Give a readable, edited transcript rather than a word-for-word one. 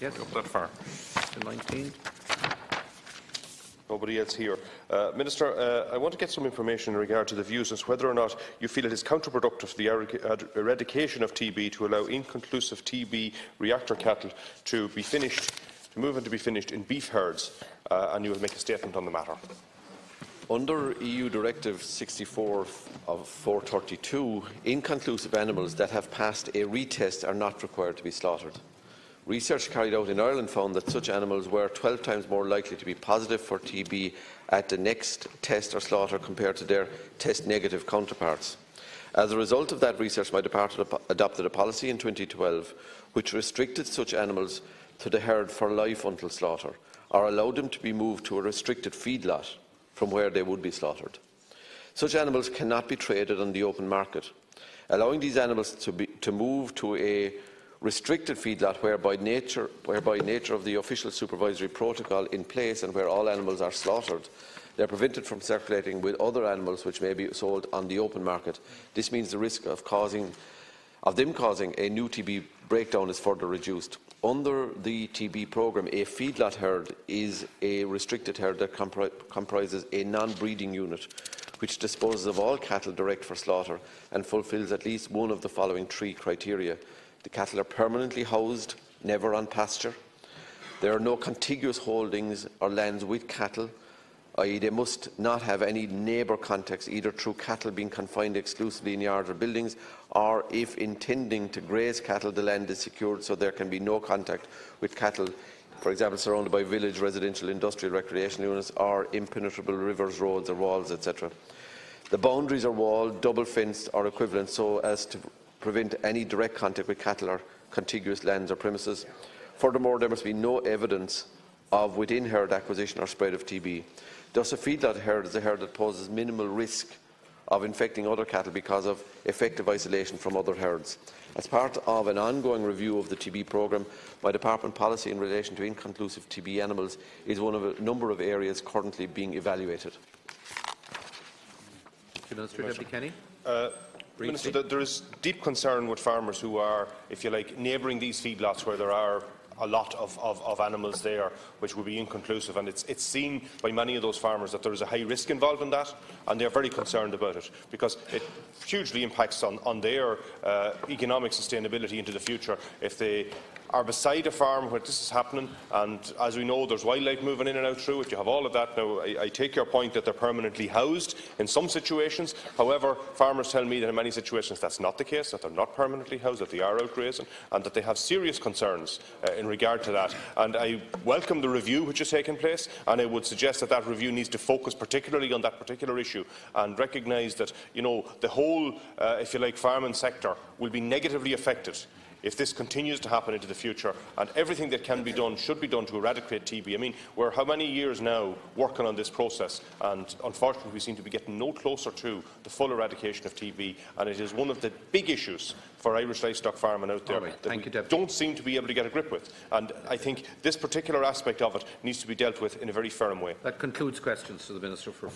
Yes. Up that far. To 19. Nobody else here. Minister, I want to get some information in regard to the views as whether or not you feel it is counterproductive to the eradication of TB to allow inconclusive TB reactor cattle to be finished, to move and to be finished in beef herds, and you will make a statement on the matter. Under EU Directive 64 of 432, inconclusive animals that have passed a retest are not required to be slaughtered. Research carried out in Ireland found that such animals were 12 times more likely to be positive for TB at the next test or slaughter compared to their test-negative counterparts. As a result of that research, my department adopted a policy in 2012 which restricted such animals to the herd for life until slaughter, or allowed them to be moved to a restricted feedlot from where they would be slaughtered. Such animals cannot be traded on the open market. Allowing these animals to move to a restricted feedlot whereby nature of the official supervisory protocol in place and where all animals are slaughtered, they are prevented from circulating with other animals which may be sold on the open market. This means the risk of them causing a new TB breakdown is further reduced. Under the TB programme, a feedlot herd is a restricted herd that comprises a non-breeding unit which disposes of all cattle direct for slaughter and fulfils at least one of the following three criteria. The cattle are permanently housed, never on pasture. There are no contiguous holdings or lands with cattle, i.e. they must not have any neighbour contacts, either through cattle being confined exclusively in yards or buildings, or if intending to graze cattle, the land is secured so there can be no contact with cattle, for example, surrounded by village, residential, industrial, recreational units, or impenetrable rivers, roads or walls, etc. The boundaries are walled, double fenced or equivalent so as to prevent any direct contact with cattle or contiguous lands or premises. Furthermore, there must be no evidence of within-herd acquisition or spread of TB. Thus, a feedlot herd is a herd that poses minimal risk of infecting other cattle because of effective isolation from other herds. As part of an ongoing review of the TB programme, my department policy in relation to inconclusive TB animals is one of a number of areas currently being evaluated. Minister Deputy Kenny. Minister, there is deep concern with farmers who are, if you like, neighbouring these feedlots where there are a lot of animals there which will be inconclusive, and it's seen by many of those farmers that there is a high risk involved in that, and they are very concerned about it because it hugely impacts on their economic sustainability into the future if they are beside a farm where this is happening, and as we know there's wildlife moving in and out through it. You have all of that. Now I take your point that they're permanently housed in some situations. However, farmers tell me that in many situations that's not the case, that they're not permanently housed, that they are out grazing, and that they have serious concerns in regard to that. And I welcome the review which is taking place, and I would suggest that that review needs to focus particularly on that particular issue and recognise that, you know, the whole, if you like, farming sector will be negatively affected if this continues to happen into the future, and everything that can be done should be done to eradicate TB. I mean, we're how many years now working on this process, and unfortunately we seem to be getting no closer to the full eradication of TB, and it is one of the big issues for Irish livestock farming out there that we don't seem to be able to get a grip with. And I think this particular aspect of it needs to be dealt with in a very firm way. That concludes questions to the Minister for